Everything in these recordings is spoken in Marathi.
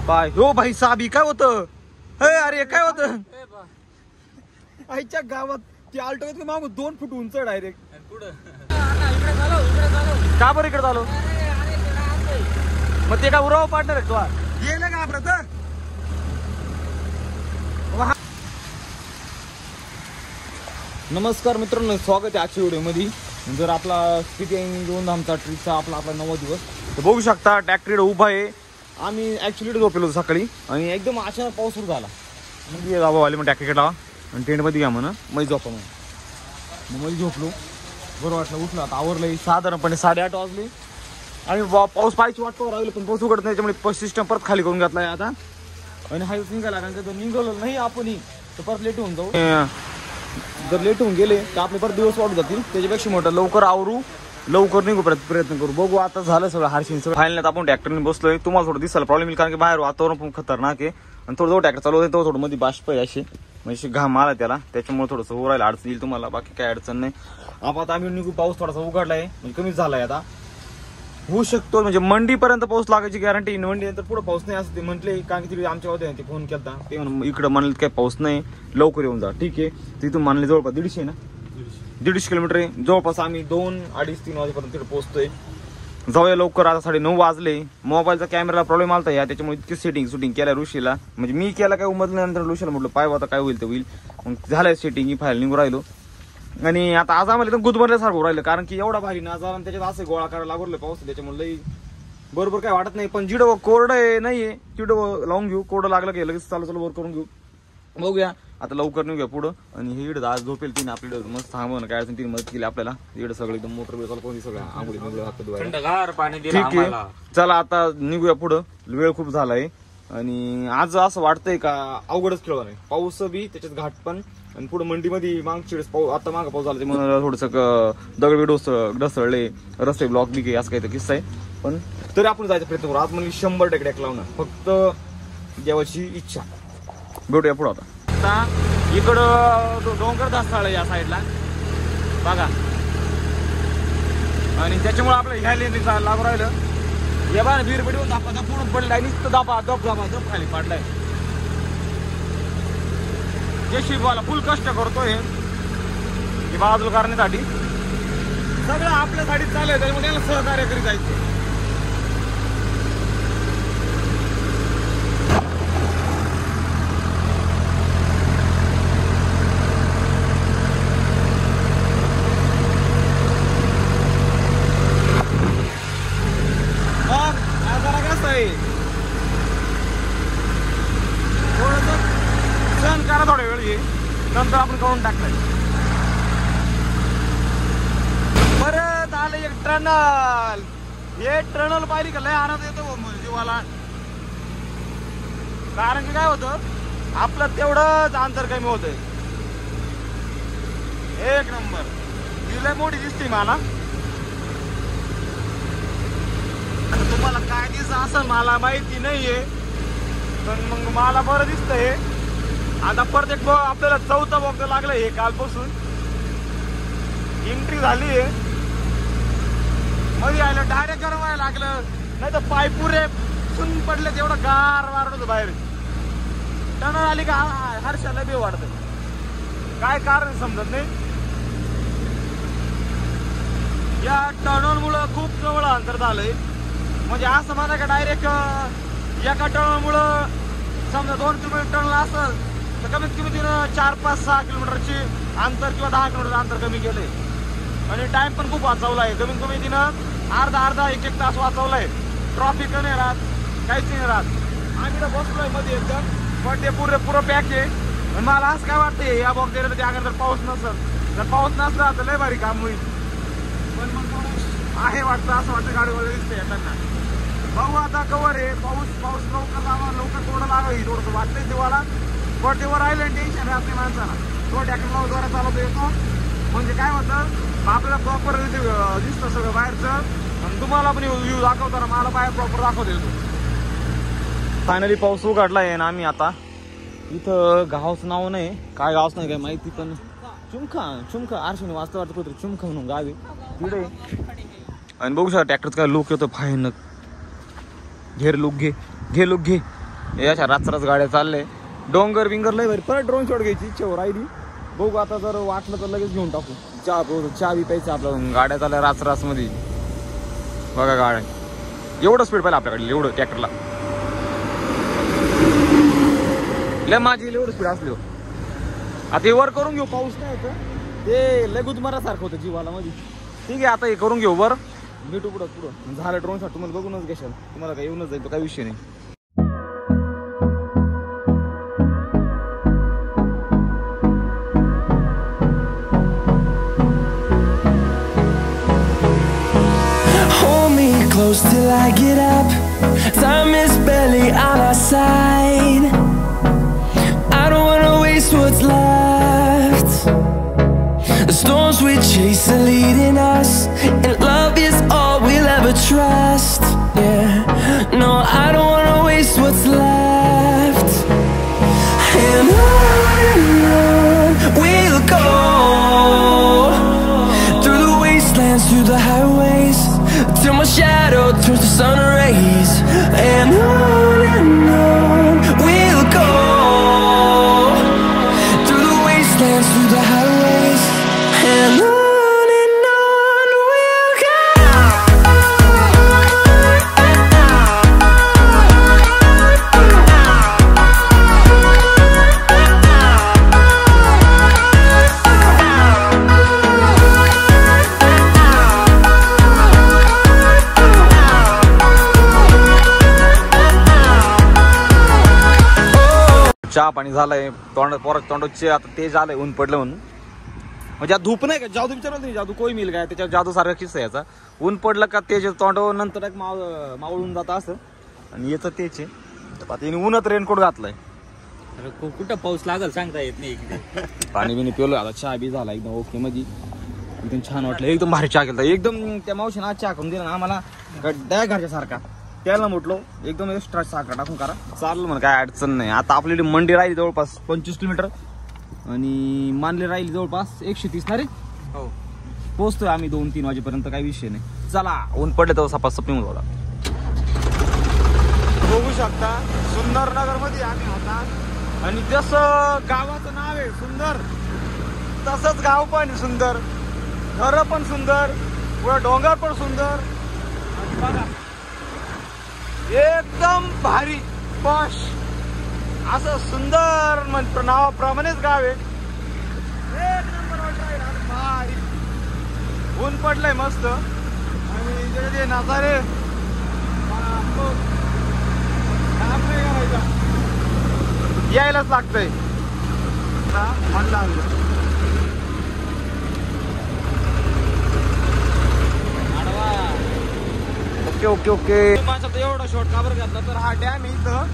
काय हो भाई साबी काय होतं? अरे काय होतं? आईच्या गावात ते आल्टो मागून 2 फूट उंच डायरेक्ट. का बरं इकडे झालो? मग ते का उराव पार्टनर आहे तू? गेलं का आपलं? नमस्कार मित्रांनो, स्वागत आहे आजच्या व्हिडिओमध्ये. जर आपला किती दोन धामचा ट्रिपचा आपला 9वा दिवस तर बघू शकता ट्रॅक्टर उभा आहे. आम्ही ऍक्च्युली झोपलेलो सकाळी आणि एकदम अचानक पाऊस सुरू झाला. म्हणजे बाबा आले मग ट्रॅक्टर लावा आणि टेंटमध्ये घ्या म्हणा मै झोपा मग मध्ये झोपलो. बरं वाटलं, उठलं. आता आवरलं साधारणपणे 8:30 वाजले आणि पाऊस पाहायची वाटतो राहिलं पण पाऊस उघडत नाही. त्यामुळे सिस्टम परत खाली करून घेतला आहे आता. आणि हा निघाला कारण जर निघालं नाही आपणही तर परत लेट होऊन जाऊ. जर लेट होऊन गेले तर आपले परत दिवस वाढून जातील. त्याच्यापेक्षा मोठं लवकर आवरू, लवकर निघू प्रयत्न करू. बघू आता झालं सगळं हारशीन सगळं फायनल. आपण ट्रॅक्टरने बसलोय. तुम्हाला थोडं दिसायला प्रॉब्लेम येईल कारण की बाहेर वातावरण पण खतरनाक आहे आणि थोडं ट्रॅक्टर चालू होते तो थोडं मध्ये बाष्प आहे असे म्हणजे घाम आला त्याला, त्याच्यामुळे थोडंसं उरायला अडचण येईल तुम्हाला. बाकी काय अडचण नाही. आता आम्ही निघू. पाऊस थोडासा उघडलाय म्हणजे कमीच झालाय. आता होऊ शकतो म्हणजे मंडीपर्यंत पाऊस लागायची गॅरंटी. मंडी नंतर पुढे पाऊस नाही असं ते म्हटले कारण की तिथे आमच्या होते फोन केला ते इकडं म्हणलं काही पाऊस नाही लवकर येऊन जा. ठीक आहे. तिथून म्हणले जवळपास 150 ना 150 किलोमीटर आहे जवळपास. आम्ही 2, 2:30, 3 वाजेपर्यंत तिथे पोहोचतोय. जाऊया लवकर. आता 9:30 वाजले. मोबाईलचा कॅमेरा प्रॉब्लेम आलता या त्याच्यामुळे इतकी शूटिंग केल्या ऋषीला म्हणजे मी केला काय उमजल्यानंतर ऋषीला म्हटलं पाय आता काय होईल ते होईल. मग झालंय सेटिंग ही फाईल निघून राहिलो. आणि आता आज आम्हाला एकदम गुदमरल्यासारखं राहिलं कारण की एवढा भारी ना जाऊन त्याच्यात असं गोळा करायला लागलं पाऊस त्याच्यामुळे बरोबर काय वाटत नाही. पण जिडं कोरडं आहे नाहीये तिडं लावून घेऊ. कोरडं लागलं की लगेच चालू वर करून घेऊ. बघूया आता लवकर निघूया पुढं. आणि हे इकडं आज झोपेल तिने आपल्या मस्त थांबवणं काय अडचण तिने मदत केली आपल्याला. इकडं सगळं एकदम मोटर बिल कोणी सगळं आंघोळी ठीक आहे. चला आता निघूया पुढं. वेळ खूप झालाय आणि आज असं वाटतंय का अवघडच खेळ नाही. पाऊस बी त्याच्यात घाट पण आणि पुढे मंडीमध्ये मागच्या वेळेस पाऊस आता मागं पाऊस झाला म्हणून थोडंसं दगड ढसळले रस्ते ब्लॉक बी काही असं काही किस्सा आहे. पण तरी आपण जायचा प्रयत्न करू. आज म्हणजे 100% ट्रॅक लावणार फक्त देवाची इच्छा. भेटूया पुढं. आता इकडं डोंगर ढासळलं या साईडला बघा आणि त्याच्यामुळे आपलं ह्या लेन लागू राहिलं. या बा वीरबडीवर दापा पुढून पडलाय नुसतं दापा दप खाली पडलाय. जेसीबीवाला फुल कष्ट करतोय हे बाजूला करण्यासाठी. सगळं आपल्यासाठी चालू त्यामुळे त्याला सहकार्य करीत जायचं. करा थोड्या वेळ नंतर आपण करून टाकलाय. परत आलं एक टनल. हे टनल पाहिली का लय आनंद येतो जीवाला कारण की काय होतं आपलं तेवढंच अंतर कमी होतंय. एक नंबर ही लय मोठी दिसते मला. आता तुम्हाला काय दिसत असं मला माहिती नाहीये पण मग मला बरं दिसतंय. आता परत एक आपल्याला 4था बॉक्स लागलाय हे कालपासून एंट्री झाली आहे. मध्ये आलं डायरेक्ट गरम व्हायला लागलं नाही तर पाय पुरे सुन पडले तेवढं गार वारत होतं बाहेर. टनल आली का हर्षाला बी वाटत काय कारण समजत नाही. या टनल मुळे खूप जवळ अंतर झालंय म्हणजे असं म्हणा का डायरेक्ट एका टनल मुळे समजा 2 किलोमीटर टनल असेल तर कमीत कमी तिनं 4, 5, 6 किलोमीटरची अंतर किंवा 10 किलोमीटर अंतर कमी केलंय. आणि टाइम पण खूप वाचवलाय. कमीत कमी तिनं अर्धा 1 तास वाचवलाय. ट्रॉफिक नाही राहत काहीच नाही राहत. आम्ही तर बसलोय मध्ये एकदम पण ते पुरं पॅक आहे. मला असं काय वाटतंय या बॉक्स गेलं तर त्या जर पाऊस नसेल जर पाऊस नसला तर लय भारी काम होईल. पण मग आहे वाटतं असं वाटतं गाडीवाला दिसतंय येताना. बघू आता कवर आहे. पाऊस लवकर जावा लवकर थोडं लागावी थोडंसं वाटतंय तेव्हाला. वर राहिलं टेन्शन राहत नाही माणसाला. तो ट्रॅक्टर द्वारा चालवतो येतो म्हणजे काय होतं आपल्याला प्रॉपर दिसतं सगळं बाहेरचं आणि तुम्हाला पण व्ह्यू दाखवताना मला बाहेर प्रॉपर दाखवतो येतो. फायनली पाऊस उघडलाय ना. आम्ही आता इथं गावचं नाव नाही काय गावच नाही काय माहिती पण चुमखा आरशीने वाचता कुठे चुमखा म्हणून गावी तिकडे. आणि बघू शकता ट्रॅक्टरचा काय लुक येतो भयानक. घे लुक घे हे अशा रात्रच गाड्या चालले. डोंगर बिंगर लय भारी. परत ड्रोन शॉट घ्यायची इच्छा राहिली. बघू आता जर वाटलं तर लगेच घेऊन टाकू. चहा बी प्यायचं आपलं. गाड्या चालल्या राच मध्ये. बघा गाड्या एवढं स्पीड पाहिलं आपल्याकडे. एवढं ट्रॅक्टरला लय माझी एवढं स्पीड असली. आता हे वर करून घेऊ. पाऊस नाही होतं ते लय गुदमारासारखं होतं जीवाला मध्ये. ठीक आहे आता हे करून घेऊ वर. भेटू पुढं झालं ड्रोन शॉट. तुम्हाला बघूनच घेशाल. तुम्हाला काय येऊनच जाईल तो काही विषय नाही. Close till I get up. Time is barely on our side. I don't wanna waste what's left. The storms we chase are leading us, and love is all we'll ever trust. Yeah, no, I don't wanna waste what's left. And on we'll go, through the wastelands, through the highways, till my shadow turns to sun rays. And on we'll go, through the wastelands, through the highways. And on we'll go. चहा पाणी झालंय. तोंडाचे आता ते झालंय. ऊन पडलं म्हणून. म्हणजे धूप नाही का जादू विचारलं नाही. जादू कोई मिल काय त्याच्या जादू सारखा किस्सा याचा. ऊन पडलं का ते तोंड नंतर एक मावळून जात असं. आणि येतं तेच आहे. आता उन्हात रेनकोट घातलाय. कुठं पाऊस लागल सांगता येत नाही. पाणी बिणी पिवलं. आता चहा बी झाला एकदम ओके मध्ये. एकदम छान वाटलं. एकदम भारी चहा केला. एकदम त्या मावशीने आज चहा करून दिला ना आम्हाला गड्ड्या घरच्या सारखा. त्याला म्हटलो एकदम एक्स्ट्रा साखर टाकून करा. चाललं म्हणा काय अडचण नाही. आता आपली मंडी राहिली जवळपास 25 किलोमीटर. आणि मानले राहिली जवळपास 130 ना रे. हो पोहोचतोय आम्ही 2-3 वाजेपर्यंत. काही विषय नाही. चला ऊन पडले तर सपास सपी होता. बघू शकता सुंदर नगर मध्ये आम्ही होता. आणि जसं गावाचं नाव आहे सुंदर तसंच गाव पण सुंदर. घर पण सुंदर. पुढे डोंगर पण सुंदर. आणि बघा एकदम भारी पॉश असं सुंदर नावाप्रमाणेच गाव आहे. एक नंबर वाटत भारी. ऊन पडलंय मस्त. आणि जे नजारे यायलाच लागतंय. म्हणलं ओके ओके ओके. माझा तर एवढा शॉर्ट काबर घातला तर हा डॅम आहे इथं.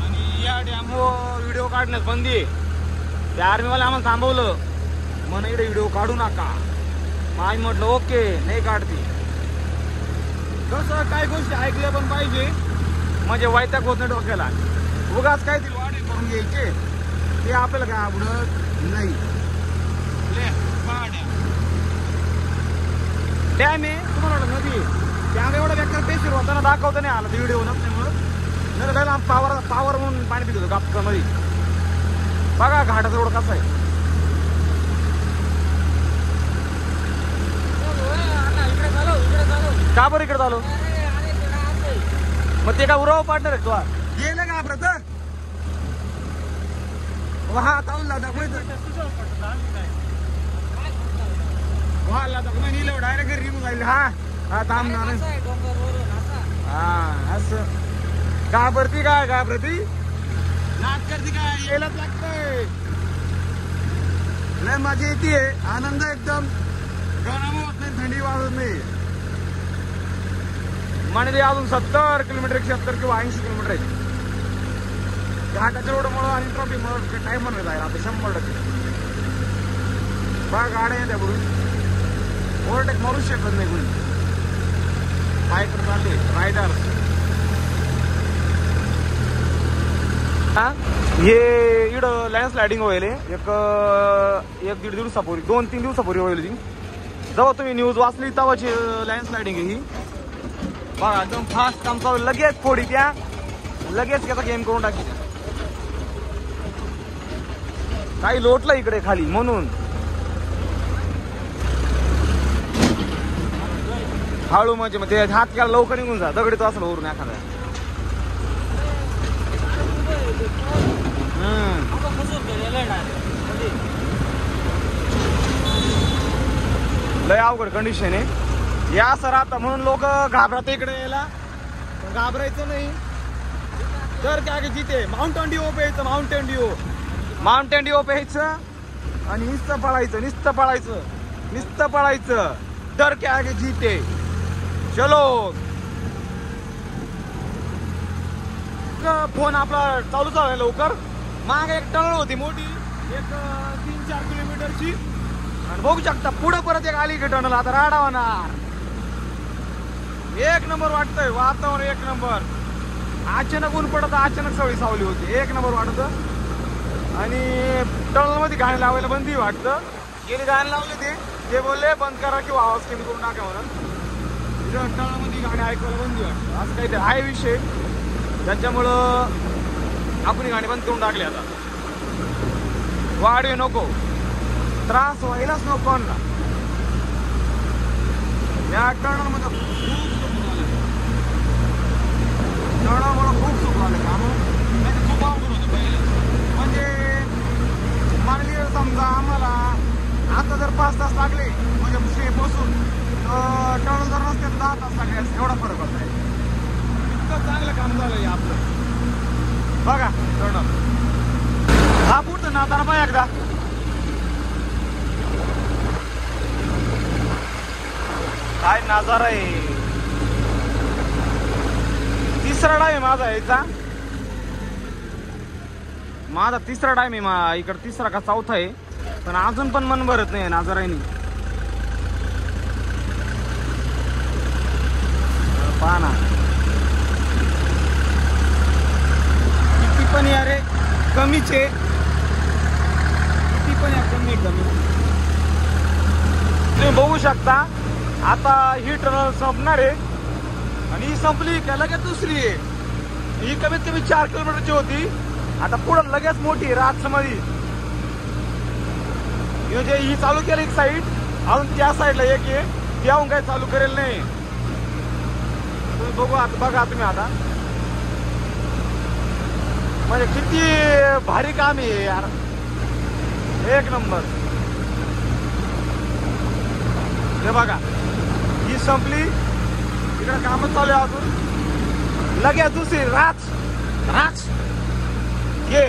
आणि या डॅमवर व्हिडिओ काढण्यास बंदी आहे. त्या आर्मीवाले आम्हाला थांबवलं. म्हणून इकडे व्हिडिओ काढू नका. मग आम्ही म्हटलं ओके नाही काढते. कसं काही गोष्टी ऐकल्या पण पाहिजे. म्हणजे वैताग होत नाही डोक्याला. उगाच काय तरी वाढे करून घ्यायचे ते आपल्याला काय आवडत नाही. डॅम आहे तुम्हाला वाटत नदी. डॅम एवढा बेकार पेशर होताना दाखवता नाही आला व्हिडिओ नसल्यामुळं. नाही पावर म्हणून पाणी पित होतो गापकामध्ये. बघा घाटाचा रोड कसा आहे. का बरं इकडे चालू. मग ते का उराव पार्टनर आहे तू गेलं का आपलं तर. हा चालू डायरेक्ट घरी निघून जाईल. हा हा थांबणार. हा असं घाबरती काय घाबरती नाच करती काय. यायलाच लागतंय. लय मजा येते. आनंद एकदम. गरम होत नाही. थंडी वाजत नाही. म्हणजे अजून 70 किलोमीटर 76 किंवा 80 किलोमीटर आहे. घाटाच्या रोडमुळं आणि ट्रॉफिकमुळं टाइम म्हणत आहे आता 100%. बघा गाड्या येत्या बुडून. ओव्हरटेक मारू शकत नाही कोणी. बायकर चालले रायडर. हे इकडं लँडस्लायडिंग होईल. एक 1-1.5 दिवसापूर्वी 2-3 दिवसापूर्वी होईल. जेव्हा तुम्ही न्यूज वाचली तेव्हाची लँडस्लायडिंग आहे ही. बघा एकदम फास्ट काम चालू. लगेच फोडी त्या लगेच त्याचा गेम करून टाकी. काही लोटलं इकडे खाली म्हणून. हळू म्हणजे मग ते हात घ्यायला लवकर निघून जा. दगडी तो असलं वरून एखादा. लय अवघड कंडिशन आहे या सर. आता म्हणून लोक घाबरत इकडे यायला. घाबरायचं नाही. तर काय जिथे माउंटेन ड्यू प्यायचं. माउंटेन ड्यू प्यायचं आणि नुसतं पळायचं. तर काय जिथे. चलो. फोन आपला चालू झालाय लवकर. मागे एक टनल होती मोठी, एक 3-4 किलोमीटरची. आणि बघू शकता पुढे परत एक आली की टनल. आता राडा होणार. एक नंबर वाटतंय. वातावरण एक नंबर. अचानक ऊन पडत, अचानक सवळी सावली होती. एक नंबर वाटत. आणि टनल मध्ये गाणी लावायला बंदी वाटतं. गेली गाणी लावले ते बोलले बंद करा किंवा आवाज कमी करून टाका म्हणून. टनल मध्ये गाणी ऐकायला बंदी वाटतं. असं काहीतरी आहे विषय. त्याच्यामुळं आपण गाणी बंद करून टाकली. आता वाढवे नको. त्रास व्हायलाच नको कोणला. या टर्नरमध्ये खूप सुख आलं. त्यामुळे खूप अवघड होतं पहिले. म्हणजे मागली समजा आम्हाला आता जर 5 तास लागले म्हणजे बसून टर्नर जर नसते 10 तास लागले असते. एवढा फरक होत आहे. इतकं चांगलं काम झालंय आपलं. बघा टर्नर हा पुढचं नाताना पाय एकदा. काय नजारा आहे. तिसरा टाइम आहे माझा यायचा. माझा तिसरा टाइम आहे. इकडे तिसरा का चौथा आहे. पण अजून पण मन भरत नाही नजाराने. पहा ना किती पण या रे कमीच आहे. किती पण या कमी. तुम्ही बघू शकता आता ही टनल संपणार आहे. आणि ही संपली का लगेच दुसरी आहे. ही कमीत कमी 4 किलोमीटरची होती. आता पुढे लगेच मोठी आहे राजसमाधी. म्हणजे ही चालू केली एक साईड. अजून त्या साईडला एक आहे. त्याहून काही चालू करेल नाही. तुम्ही बघू आता. बघा तुम्ही आता. म्हणजे किती भारी काम आहे यार. एक नंबर. हे बघा ही संपली. इकडे कामच चालू आहे अजून. लगेच दुसरी राज ये.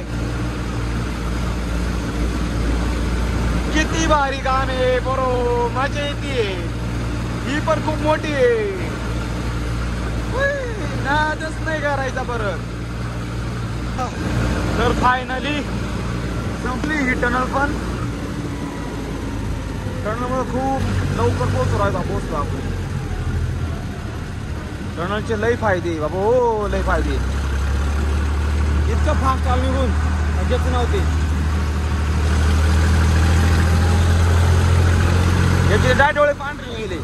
किती भारी काम आहे. बरोबर मजा येते. ही पण खूप मोठी आहे. नादच नाही करायचा परत. तर फायनली संपली ही टनल. पण टनलमुळे खूप लवकर पोहोचलो आपण. टनलचे लई फायदे बाबा. हो लई फायदे. इतकं फास्ट चालू निघून मजाच नव्हते. याचे डाय डोळे पांढरे गेले.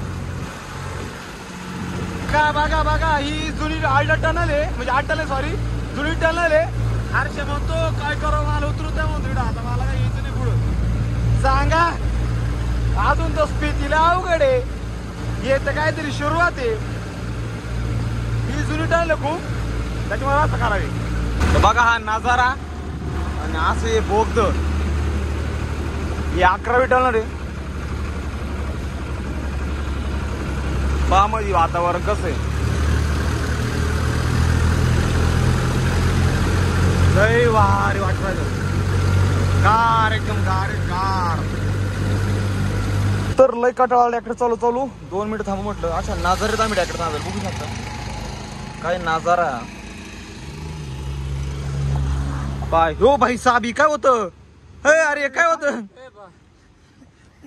का बघा ही जुनी आल्ट टनल आहे. म्हणजे अट्टल आहे सॉरी. जुनी टनल आहे. हर्ष म्हणतो काय करो मला उतरू द्या म्हणतो. आता मला काय यायचं नाही पुढं. सांगा अजून तो स्पीतीला अवघड आहे. येतं काहीतरी सुरुवात आहे. ही जुनी टनल आहे खूप. त्याच्यामुळे असं करावे. तर बघा हा नजारा. आणि असं हे बोगद. ही 11वी टनल आहे. पहा मध्ये वातावरण कसं आहे. लय वारे वाटत. गार एकदम गार. तर लय कटाळा ट्रॅक्टर चालू 2 मिनिट थांबू म्हटलं. अशा नजारेत आम्ही ट्रॅक्टर चालू बघू शकता. काय नजारा. पाय हो भाई साबी काय होतं. अरे काय होतं.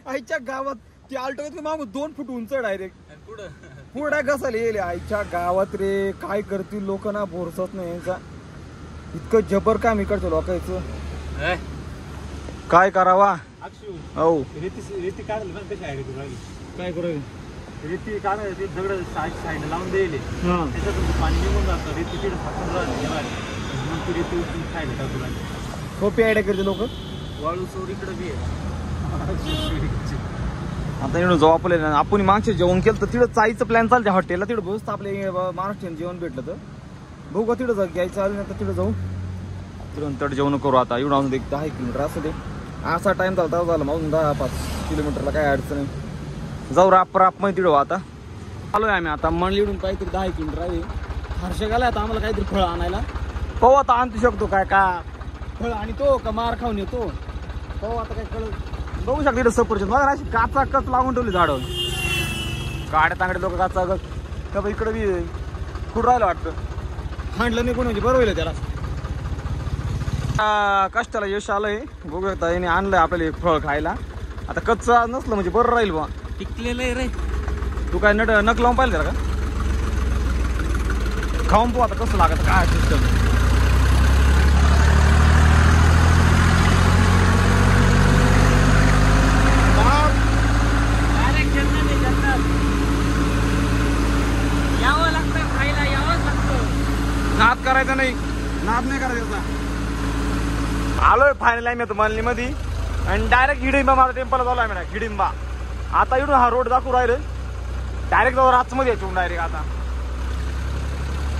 आईच्या गावात ती आल्टो मागून 2 फूट उंच डायरेक्ट. पुढे कसा येईल आईच्या गावात रे. काय करतील लोक ना. भरोसाच नाही यांचा. इतकं जबर काम इकडचं लोकांचं. काय करावा. हो रेती काढलं ना. कशी आहे रे काय करू. रेती काय नाही, ते दगड साईड लावून दिले हा त्याच्यातून ते पाणी निघून जातं. रेती तिकडे साचून राहते मग ती रेती उचलून खायला टाकू लागली. सोपी आयडिया करते लोक. वाळू चोर इकडे बी आहे. आता एवढं जाऊ आपण मागचे जेवण केलं तर तिथं चायचं प्लॅन चालते हॉटेलला. तिथं बस आपले महाराष्ट्रीयन जेवण भेटलं तर बघू का तिथं घ्यायचं आलं नाही तर तिथं जाऊ. तिथून तट जेवण करू. आता एवढं अजून 10 किलोमीटर असं ते असा टाइम झाला मग 10-5 किलोमीटरला काय अडचण नाही. जाऊ राप मध्ये तिथं. आता आलोय आम्ही आता मंडलीडून काहीतरी 10 किलोमीटर आहे. हर्ष गेला आता आम्हाला काहीतरी फळ आणायला. पाहू आता आणू शकतो काय का फळ आणि तो का मार खाऊन येतो. पाहू आता काय कळत. बघू शकतो इथं सफरचंद बघा अशी काचा कच लावून ठेवली झाडं. गाड्या तांगडे लोक काचा कच का इकडे बी कुठं राहिलं वाटतं. हांडलं नाही कोण म्हणजे बरं होईल त्याला. कष्टाला यश आलंय. बघू शकता याने आणलंय आपल्याला एक फळ खायला. आता कच्चा नसलं म्हणजे बरं राहील बा. टिकलेलं आहे रे. तू काय नक लावून पाहिलं त्याला का खाऊन पाहू आता कसं लागत काय सिस्टम. यावं लागतं खायला, यावंच लागतं. नाद करायचा नाही. नाद नाही करायचा. आलोय फायनल आहे मी आता मनली मध्ये आणि डायरेक्ट हिडिंबा माझा टेम्पलला झालो आहे. हिडिंबा आता इकडून हा रोड दाखवू राहिले. डायरेक्ट जाऊ रातमध्ये यायचो डायरेक्ट. आता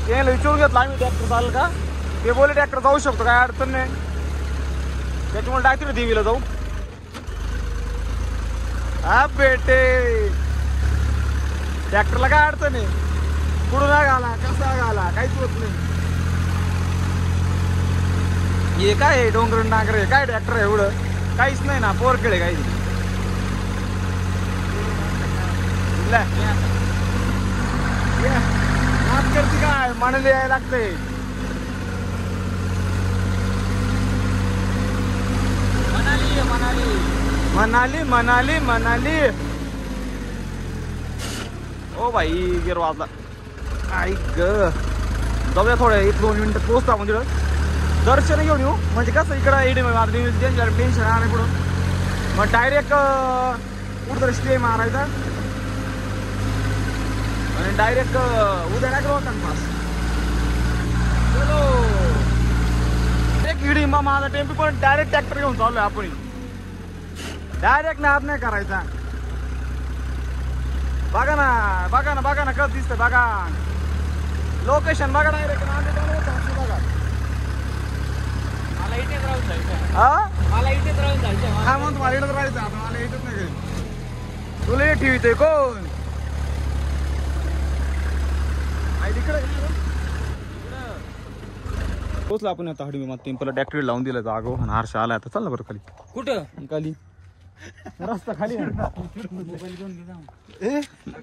ते विचारून घेतलं आम्ही ट्रॅक्टर चालेल का. ते बोले ट्रॅक्टर जाऊ शकतो काय अडचण नाही. त्याच्यामुळे डायरेक्ट देवीला जाऊ. हा बेटे ट्रॅक्टरला काय अडचण आहे. कुठून घाला कसा घाला काहीच होत नाही. हे काय डोंगर नांगर काय ट्रॅक्टर आहे एवढं काहीच नाही ना. पोरखेळ काही नाच करते काय मनाली यायला लागतंय. मनाली मनाली मनाली. ओ भाई गिर वाजला. ऐक जाऊया थोड्या 1-2 मिनिटं पोहोचतो आपण तिथं. दर्शन घेऊन येऊ म्हणजे कसं इकडं टेन्शन आहे पुढं. मग डायरेक्ट कुठं स्टे मारायचा आणि डायरेक्ट उद्या नाही करू पास. चलो एक हिडिंबा माझा टेम्पो पण डायरेक्ट ट्रॅक्टर घेऊन चाललोय आपण. डायरेक्ट नाद नाही करायचा. बघा ना कसं दिसतंय बघा. लोकेशन बघा डायरेक्ट बघा. मला इथेच राहून जायचं. हा मला इथेच राहून जायचं. हा मग तुम्हाला इथंच राहायचं. आता मला इथंच नाही घरी. तुला हे ठेवते कोण पोचला आपण आता हडीमा टेम्पलला ट्रॅक्टर लावून दिलं जागो आणि हर्ष आला. आता चल ना बरं खाली. कुठं खाली रस्ता खाली. मोबाईल घेऊन घे जाऊन.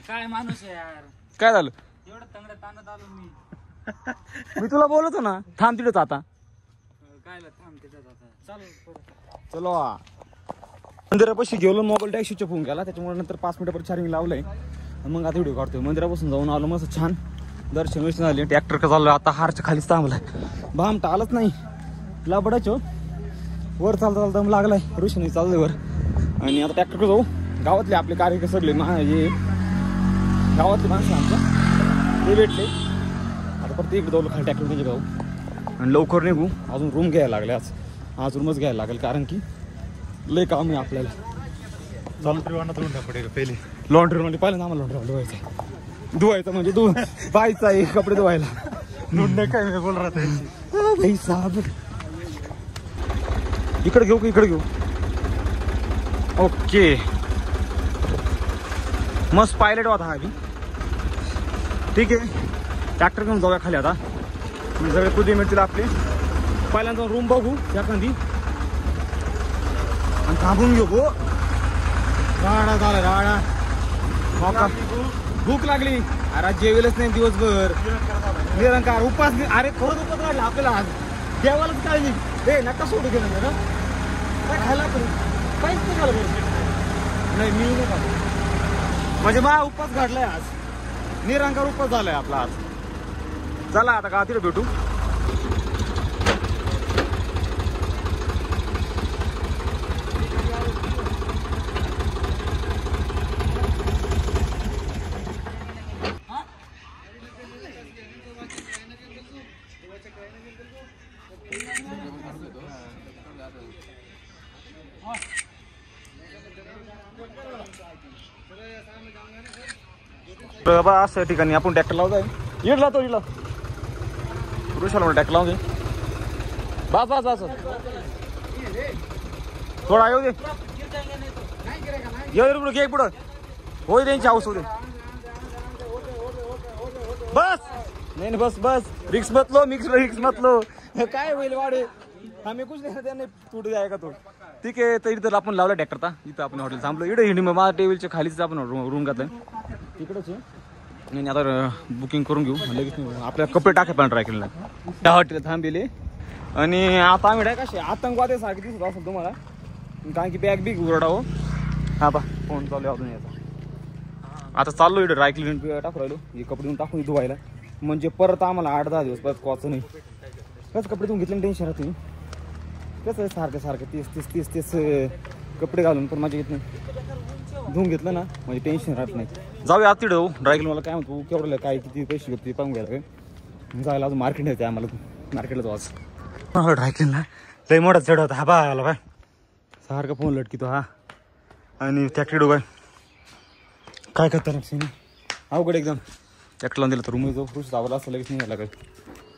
काय माणूस आहे यार. काय झालं. एवढं तंगड ताणत आलो मी. मी तुला बोलतो ना थांब तिथेच आता. काय थांब तिथं चालू. चलो मंदिरापाशी गेलो. मोबाईल टॅक्स स्विच ऑफ होऊन गेला. त्याच्यामुळे नंतर 5 मिनिटापर्यंत चार्जिंग लावलंय. मग आता व्हिडिओ काढतोय. मंदिरापासून जाऊन आलो मस्त छान दर्शन विर्शन झाले. ट्रॅक्टर का चाललोय आता हारच्या खालीच थांबलाय. भाम आलंच नाही लाबडाच वर चालता दम लागलाय. ऋषीने चाललंय वर आणि आता ट्रॅक्टर जाऊ. गावातले आपले कार्यक्रम सगळे हे गावातले माणसं आमचं ते भेटले. आता परत इकडे जाऊ खाली ट्रॅक्टर म्हणजे जाऊ आणि लवकर निघू. अजून रूम घ्यायला लागले. आज रूमच घ्यायला लागेल कारण की लय काम आहे आपल्याला. पहिले लॉन्ड्री मध्ये पाहिलं ना आम्हाला लॉन्ड्री धुवायचं म्हणजे धुवायचं आहे कपडे धुवायला. काय मी बोल राहते साहेब इकडे घेऊ का इकडे घेऊ. ओके मस्त पायलट होता हा अभी. ठीक आहे ट्रॅक्टर घेऊन जाऊया खाली आता. म्हणजे सगळे कुठे मिळतील आपले. पहिल्यांदा रूम बघू एखादी आणि थांबून घेऊ. हो राडा झाला राडा. भूक लागली. अरे जेवेलच नाही दिवसभर. निरंकार उपास. अरे खरंच उपास काढला आपल्याला आज. देवालाच काळजी. हे नका सोडू गेलं ना काय खायला काहीच नाही खायला नाही. मी नाही खाल्लं म्हणजे मा उपास काढलाय आज. निरंकार उपास झालाय आपला आज. चला आता का तिथे भेटू. असं ठिकाणी आपण ट्रॅक्टर लावतोय इडला तो इडला पुरुषाला ट्रॅक्टर लावून दे बस बस बस थोडा येऊ दे येऊ पुढं घे पुढं होय त्यांची हाऊस होते बस नाही बस बस रिक्स मत लो रिक्स मत लो काय होईल वाडे आम्ही कुछ नाही त्यांनी टूट जाएगा तो ठीक आहे तर इथं आपण लावला ट्रॅक्टर ता इथं आपण हॉटेल थांबलो इकडे हिंडी माझ्या टेबलच्या खालीच आपण रूम घातलाय तिकडच आहे आता बुकिंग करून घेऊ लगेच आपल्या कपडे टाकाय पण ट्राय केलेला त्या हॉटेल थांबले आणि आता आम्ही कसे आतंकवादी सारखे दिसत असेल तुम्हाला कारण की बॅग बिग उरडा हो हा बा फोन चालू अजून याचा आता चाललो इकडे ड्राय क्लीन टाकू राहिलो हे कपडे टाकून धुवायला म्हणजे परत आम्हाला 8-10 दिवस परत कॉच नाही कसं कपडे तुम्ही घेतले टेन्शन राहते कसं सारखं सारखं तीस कपडे घालून पण माझ्या येत नाही धुवून घेतलं ना म्हणजे टेन्शन राहत नाही जाऊया आत तिकडं ड्राय क्लीन मला काय म्हणतो केवढं काय किती पैसे घेतो पाहून घ्यायला काय जायला अजून मार्केट येते आम्हाला मार्केटला जाऊ आज ड्राय क्लीनला लई मोठा चढ होता हा बा आला बाय सारखं फोन लटकितो हा आणि फॅक्टरी डोबाय काय करता ना अवघड एकदम ट्रॅक्टर लावून दिला तर रूम जाऊ खुश जावं असं लगेच नाही यायला काय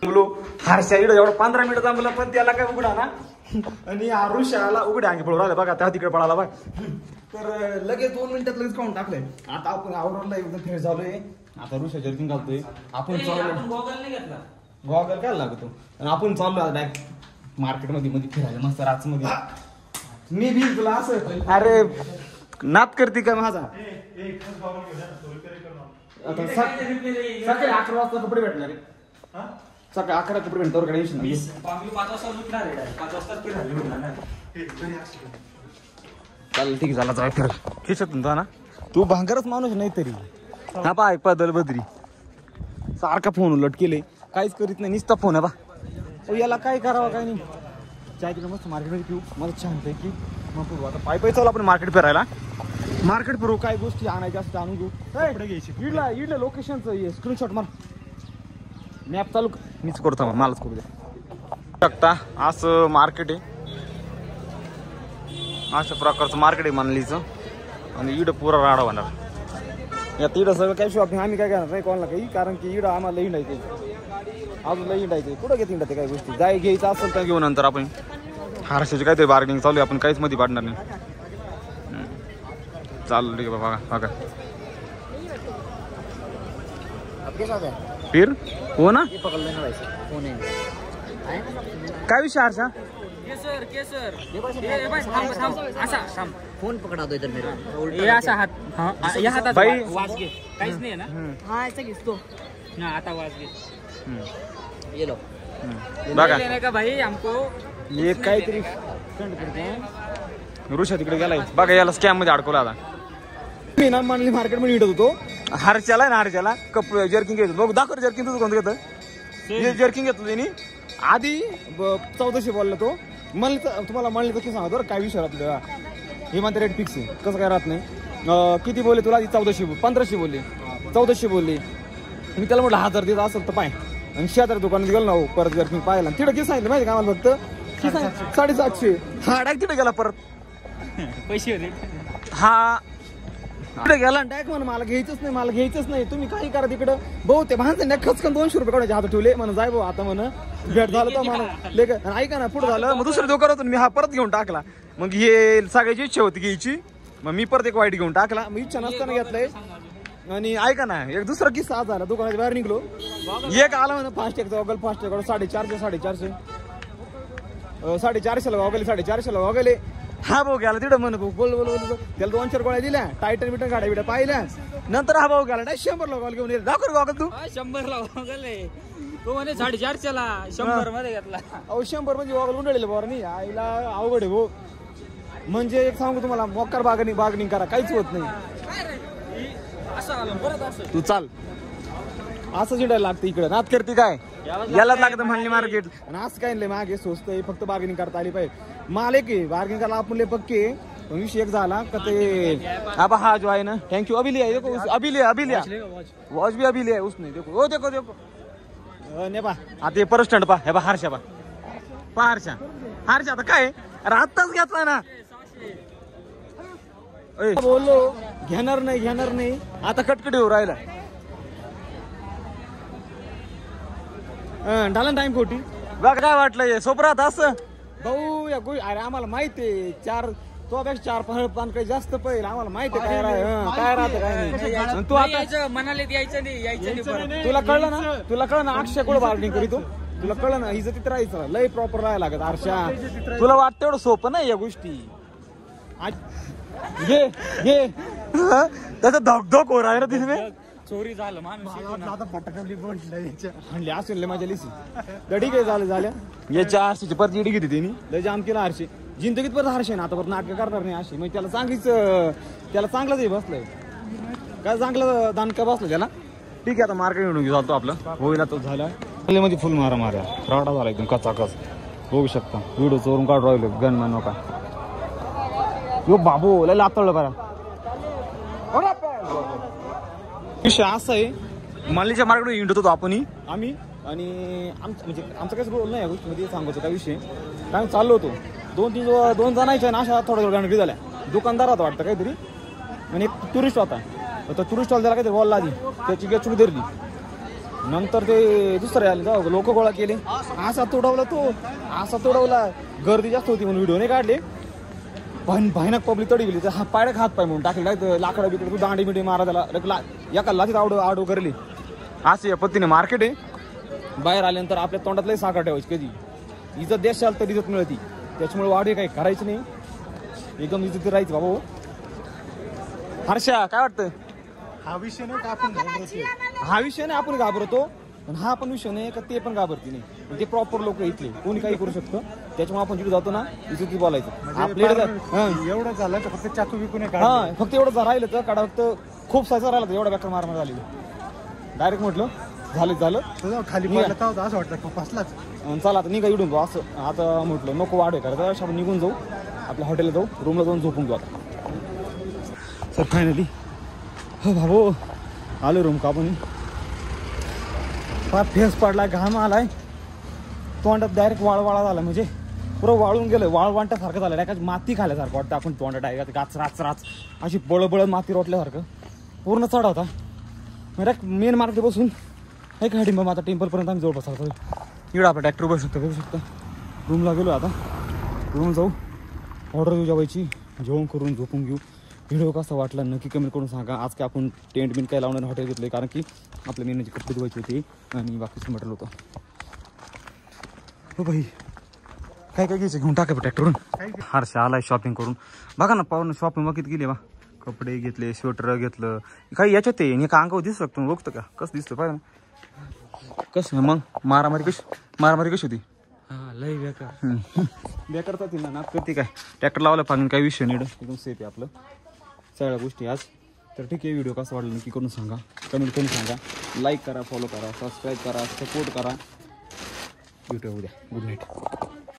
बोलो हारशा इकडं एवढं 15 मिनिटं मला पण त्याला काय उघडा ना आणि आरुषाला उघड्या अंगी पळून राहिला बघा त्या तिकडे पळाला बघ तर लगेच 2 मिनिटात लगेच काढून टाकलंय आता आपण आवरला एकदम फ्रेश झालोय आता ऋषा जर्किंग घालतोय आपण गॉगल काय लागतो आणि आपण चाललो डायरेक्ट मार्केट मध्ये फिरायला मस्त राच मध्ये मी भी तुला असं अरे नात करते का माझा आता सकाळी 11 वाजता कपडे भेटणार सकाळी 11 कपडे भेटणार टेन्शन नाही 5 वाजता लुटणार आहे 5 वाजता चालेल ठीक झाला जाय फिर खिशत ना तू भांगरच माणूस नाही तरी हा पाय पदल बद्री सारखा फोन उलट केले काहीच करीत नाही नुसता फोन आहे बा याला काय करावं काय नाही चाय तिला मस्त मार्केटमध्ये पिऊ मला छान पैकी मग फिरू आता पाय चालू आपण मार्केट फिरायला मार्केट फिरू काय गोष्टी आणायच्या असतात आणून घेऊ इडलं लोकेशनचं स्क्रीनशॉट मार मॅप चालू मीच करतो मग मलाच करू द्या शकता असं मार्केट आहे अशा प्रकारचं मार्केट आहे मानलीचं आणि इडं पुरा राडा होणार यात इडं सगळं काही शॉपिंग आम्ही काय करणार नाही कोणाला काही कारण की इडं आम्हाला हिंडायचं अजून लई हिंडायचं कुठं घेत हिंडायचं काही गोष्टी जाय घ्यायचं असेल तर घेऊ नंतर आपण हारशाची काहीतरी बार्गेनिंग चालू आहे आपण काहीच मध्ये पाडणार नाही चालू ठीक आहे बघा बघा फिर हो ना काय विषय हर्षा फोन पकडा दो इधर मेरा असा हात या हातात बाई वाज घे काहीच नाही ना हाँ ऐसा घिसतो ना आता वाज घे ये लो बघा लेने का भाई हमको हे काहीतरी ऋषा तिकडे गेलाय बघा याला स्कॅम मध्ये अडकवला आता मी ना मानली मार्केट मध्ये विटत होतो हर्षाला ना हर्षाला कप जर्किंग घेतो बघ दाखव जर्किंग तुझं कोणतं घेतं हे जर्किंग घेतलं त्यांनी आधी 1400 बोलला तो मला तुम्हाला म्हणलं तर की सांगा बरं काय विषय आपल्याला हे म्हणते रेट फिक्स आहे कसं काय राहत नाही किती बोलले तुला 1400 1500 बोलले 1400 बोलले मी त्याला म्हटलं 1000 देत असेल तर पाय आणि 76 दुकानात गेलो ना परत जर्किंग पाहायला तिकडे किती सांगितलं माहिती का आम्हाला फक्त 750 हा डायरेक्ट तिकडे गेला परत पैसे होते हा तिकडे गेला डायरेक्ट म्हणून मला घ्यायचंच नाही तुम्ही काही करा तिकडं भाऊ ते भांजन खचकन 200 रुपये काढायचे हात ठेवले म्हणून जाय भाऊ आता म्हण भेट झालं तर म्हणून लेक ऐका ना पुढे झालं मग दुसरं दुकान होतं मी हा परत घेऊन टाकला मग हे सगळ्याची इच्छा होती घ्यायची मग मी परत एक वाईट घेऊन टाकला मग इच्छा नसताना घेतलंय आणि ऐका ना एक दुसरा किस्सा आज झाला दुकानाच्या बाहेर निघलो एक आला म्हणा फास्टॅगचा वगैरे फास्टॅग 450 450 वगैरे 450 वगैरे हा भाऊ गेला तिथं म्हण भाऊ बोल त्याला 2-4 गोळ्या दिल्या टायटन बिटन गाड्या बिड्या पाहिल्या नंतर हा भाऊ गेला 100 ला गॉल घेऊन दाखव गॉगल तू 100 ला वगैरे तो म्हणे 450 ला 100 मध्ये घेतला अहो 100 म्हणजे गॉगल उंडळले बरं नाही आईला अवघड आहे भाऊ म्हणजे एक सांगू तुम्हाला मोकार बागनिंग करा काहीच होत नाही तू चाल असं जिडायला लागतं इकडे नात करते काय यालाच लागतं म्हणली मार्केट आणि असं काय नाही मागे स्वस्त आहे फक्त बार्गेनिंग करता आली पाहिजे मालिक आहे बार्गेनिंग करायला आपण लय पक्के विषय एक झाला का ते अब हा जो आहे ना थँक्यू अभी लिया देखो अभी लिया वॉच भी अभी लिया उसने देखो वो देखो ने पा आता हे परत स्टँड पा हे बा हर्षा हर्षा आता काय अरे आत्ताच घेतला ना बोललो घेणार नाही आता कटकट येऊ राहिला. डाला टाइम खोटी बघ काय वाटलं सोपरात असं भाऊ या गोष्टी. अरे आम्हाला माहितीये तो पेक्षा 4 पान काही जास्त पहिलं आम्हाला माहिती काय राहतं काय नाही. तू आता म्हणाले यायचं नाही. तुला कळलं ना अक्षय कुठं बार्गेनिंग करीतो तुला कळलं ना इज्जतीत राहायचं लय प्रॉपर राहायला लागत. आरशा तुला वाटतं एवढं सोपं नाही या गोष्टी. घे त्याचा धकधक हो राहिला तिथे चोरी झालं माणूस म्हणले असेल माझ्या लिसी दडी काय झाल्या याच्या आरशीची परत इडी घेते त्यांनी लय जाम केला आरशी जिंदगीत परत हरशे ना आता परत नाटक करणार नाही अशी म्हणजे त्याला चांगलंच बसलंय काय चांगलं दानका बसलं त्याला. ठीक आहे आता मार्केट मिळून घेऊ जातो आपलं होईला तो झाला मध्ये फुल मारा फ्रॉडा झाला एकदम कचाकच बघू शकता. व्हिडिओ चोरून काढू राहिलो गनमॅन नका यो बाबू लय लातळलं बरा. विषय असा आहे मालीच्या मार्केट हिंडत होतो आम्ही आणि आमचं काहीच बोल नाही या गोष्टीमध्ये सांगायचं काय विषय काय चाललो होतो 2 जणांच्या ना अशा थोड्या गणगडी झाल्या. दुकानदार होता वाटतं काहीतरी आणि एक टुरिस्ट होता तर टुरिस्ट वाला त्याला काहीतरी बॉल आधी त्याची गचूक धरली. नंतर ते दुसरे आले जाऊ लोक गोळा केले असा तोडवला गर्दी जास्त होती म्हणून व्हिडिओ नाही काढले. भयानक पब्लिक तडी गेली तर पायडे हात पाय म्हणून टाकले लाकडं बिकडे तू दांडी बिडी मारा त्याला एका लाचीत आडो करली. असे या पद्धतीने मार्केट आहे. बाहेर आल्यानंतर आपल्या तोंडातलाही साखर ठेवायची कधी इज्जत देश आलं तर इज्जत मिळती त्याच्यामुळे वाढे काही करायचं नाही एकदम इज्जत राहायची बाबा. हर्षा काय वाटतं हा विषय नाही आपण घाबरतो पण हा पण विषय नाही का ते पण घाबरती नाही ते प्रॉपर लोक इथले कोणी काही करू शकतं त्याच्यामुळे आपण जिथे जातो ना इथे बोलायचं आपल्याकडे एवढं झालं का फक्त चाकू विकून फक्त एवढं राहिलं तर काढा फक्त खूप सायचा राहिला एवढा बेकार मारणार झाली डायरेक्ट म्हटलं झालं खाली पडला असं वाटतं फसलाच. चला आता निघा इडून असं आता म्हटलं नको वाढ करायचं आपण निघून जाऊ आपल्या हॉटेलला जाऊ रूमला जाऊन झोपून जाऊ आता. सर फायनली हो भाऊ आलो रूम का आपण फार फेस पडला घाम आलाय तोंडात डायरेक्ट वाळवाळा झाला म्हणजे पुरं वाळून गेलं वाळवांट्यासारखं झालं डायरेक्ट माती खाल्यासारखं वाटतं. आपण तोंडात डायरेक्ट राच अशी बळबळ माती रोटल्यासारखं पूर्ण चढ होता. डायरेक्ट मेन मार्केट बसून एक गाडी आता टेम्पलपर्यंत आम्ही जवळ बसायला इकडं आपलं ट्रॅक्टर बघू शकता. रूमला गेलो आता रूम जाऊ ऑर्डर देऊ जेवायची जेवण करून झोपून घेऊ. व्हिडिओ कसा वाटला नक्की कमेंट करून सांगा. आज काय आपण टेंट बिंट काय लावणार हॉटेल घेतलं कारण की आपल्या मेहनतीचे कपडे धुवायचे होते आणि बाकीचं मटेरियल होतं. हो भाई काय घ्यायचं घेऊन टाका ट्रॅक्टरवरून. हर्षा आलाय शॉपिंग करून बघा ना पाहून शॉपिंग बघित गेली बा कपडे घेतले स्वेटर घेतलं काही याच्यात ते एका अंगावर दिसू शकतो बघतो का कसं दिसतं पाहिजे ना कसं मग मारामारी कशी होती लय बेकार ना नात करते काय ट्रॅक्टर लावला पाहिजे काही विषय नाही एकदम सेफ आहे आपलं सगळ्या गोष्टी आज. तर ठीक आहे व्हिडिओ कसा वाटला नक्की करून सांगा कमेंट करून सांगा लाईक करा फॉलो करा सबस्क्राईब करा सपोर्ट करा. भेटूया उद्या गुड नाईट.